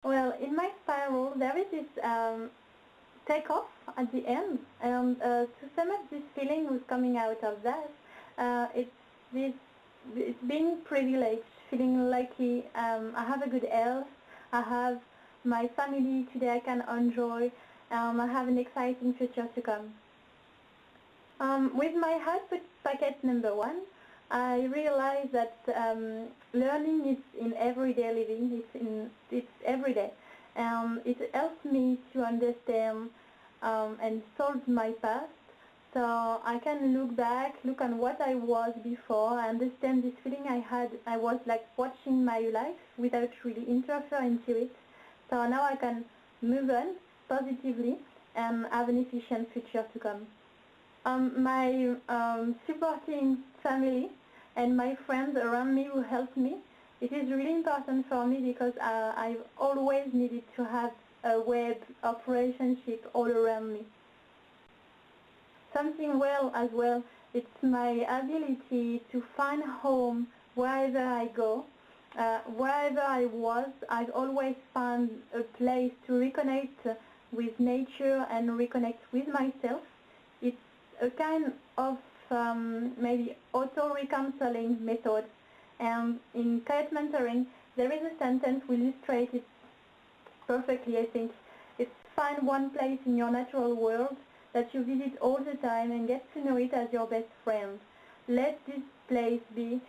Well, in my spiral, there is this takeoff at the end, and to sum up this feeling who's coming out of that, it's this, it's being privileged, feeling lucky. I have a good health. I have my family today I can enjoy. I have an exciting future to come. With my output packet number 1, I realized that learning is in everyday living. It's everyday. It helps me to understand and solve my past, so I can look back, look on what I was before, I understand this feeling I had. I was like watching my life without really interfering into it. So now I can move on positively and have an efficient future to come. My supporting family and my friends around me who help me, it is really important for me because I've always needed to have a web of relationship all around me. Something well as well, it's my ability to find home wherever I go. Wherever I was, I've always found a place to reconnect with nature and reconnect with myself. It's a kind of maybe auto-reconciling method. And in quiet mentoring, there is a sentence which illustrates it perfectly, I think. It's find one place in your natural world that you visit all the time and get to know it as your best friend. Let this place be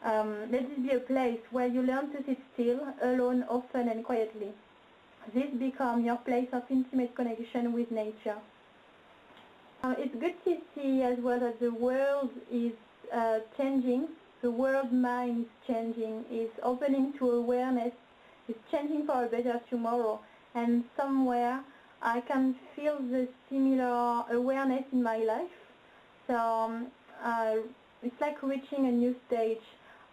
a place where you learn to sit still, alone, often and quietly. This becomes your place of intimate connection with nature. It's good to see as well that the world is changing. The world mind is changing, is opening to awareness, is changing for a better tomorrow. And somewhere I can feel the similar awareness in my life. So it's like reaching a new stage.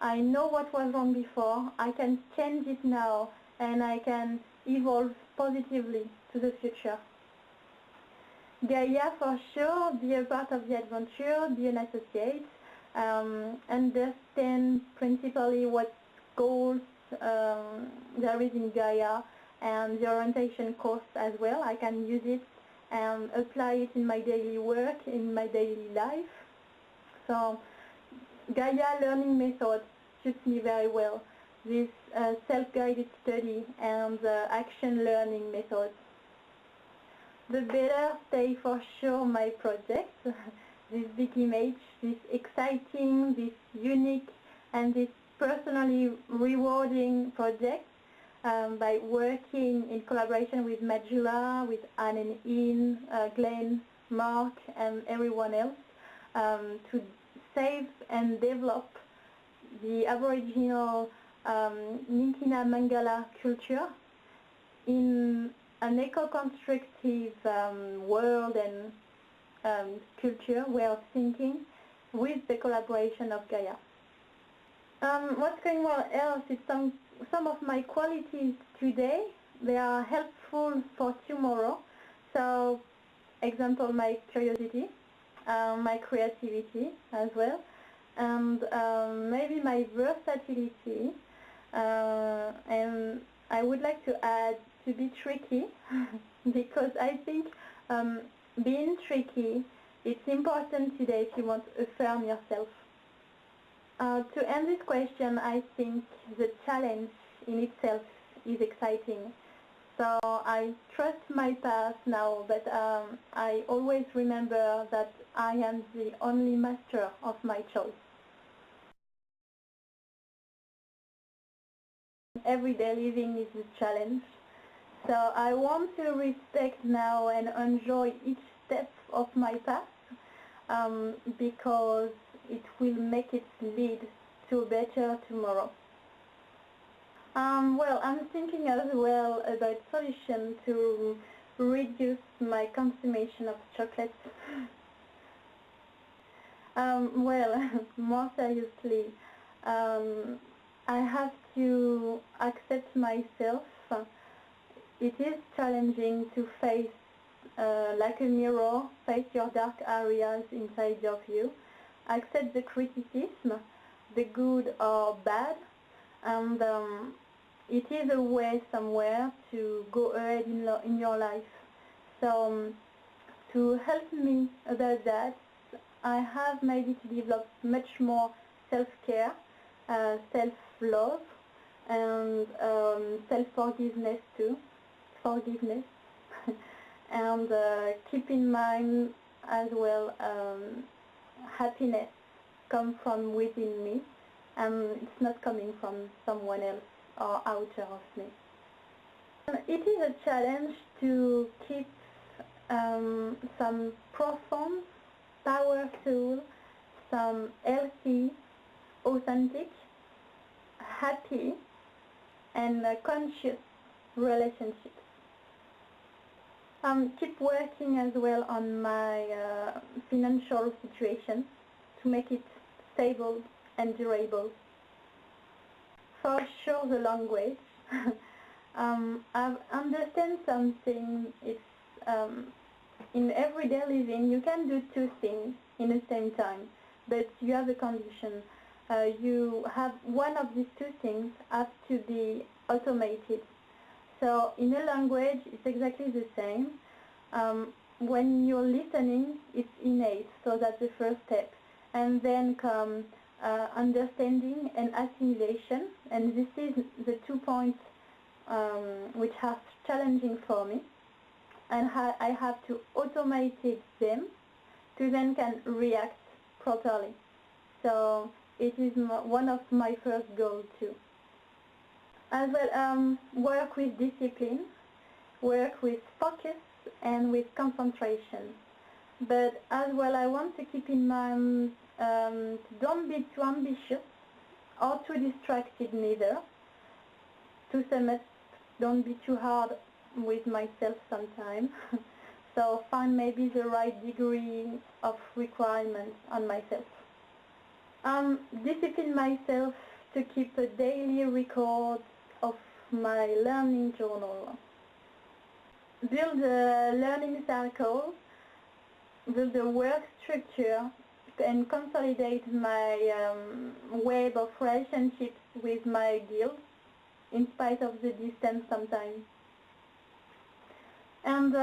I know what was wrong before, I can change it now, and I can evolve positively to the future. Gaia, for sure, be a part of the adventure, be an associate, understand principally what goals there is in Gaia and the orientation course as well. I can use it and apply it in my daily work, in my daily life. So Gaia learning method suits me very well. This self-guided study and action learning method. The better stay for sure my project, this big image, this exciting, this unique and this personally rewarding project by working in collaboration with Majula, with Anne and Ian, Glenn, Mark and everyone else to save and develop the Aboriginal Ninkina Mangala culture in an eco-constructive world and culture, way of thinking, with the collaboration of Gaia. What's going on else is some of my qualities today, they are helpful for tomorrow. So, example, my curiosity, my creativity as well, and maybe my versatility, and I would like to add to be tricky because I think being tricky, it's important today if you want to affirm yourself. To end this question, I think the challenge in itself is exciting. So I trust my path now, but I always remember that I am the only master of my choice. Everyday living is a challenge. So I want to respect now and enjoy each step of my path because it will make it lead to a better tomorrow. Well, I'm thinking as well about solutions to reduce my consumption of chocolate. Well, more seriously, I have to accept myself. It is challenging to face, like a mirror, face your dark areas inside of you, accept the criticism, the good or bad, and it is a way somewhere to go ahead in your life. So to help me about that, I have maybe to develop much more self-care, self-love, and self-forgiveness too, forgiveness, and keep in mind as well happiness comes from within me, and it's not coming from someone else or outer of me. It is a challenge to keep some profound, powerful, some healthy, authentic, happy, and conscious relationships. Keep working as well on my financial situation to make it stable and durable. For sure, the language. I understand something. It's in everyday living you can do two things in the same time, but you have a condition. You have one of these two things have to be automated. So in a language, it's exactly the same. When you're listening, it's innate, so that's the first step. And then come understanding and assimilation, and this is the 2 points which are challenging for me. And I have to automate them to then can react properly. So it is one of my first goals too. As well, work with discipline, work with focus and with concentration. But as well, I want to keep in mind don't be too ambitious or too distracted neither. To sum it, don't be too hard with myself sometimes. So find maybe the right degree of requirements on myself. Discipline myself to keep a daily record of my learning journal. Build a learning circle, build a work structure, and consolidate my web of relationships with my guild, in spite of the distance sometimes. And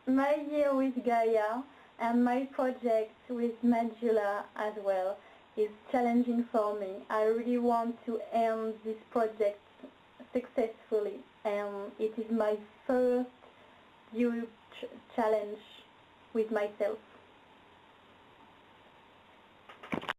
my year with Gaia and my project with Majula as well is challenging for me. I really want to end this project successfully, and it is my first huge challenge with myself.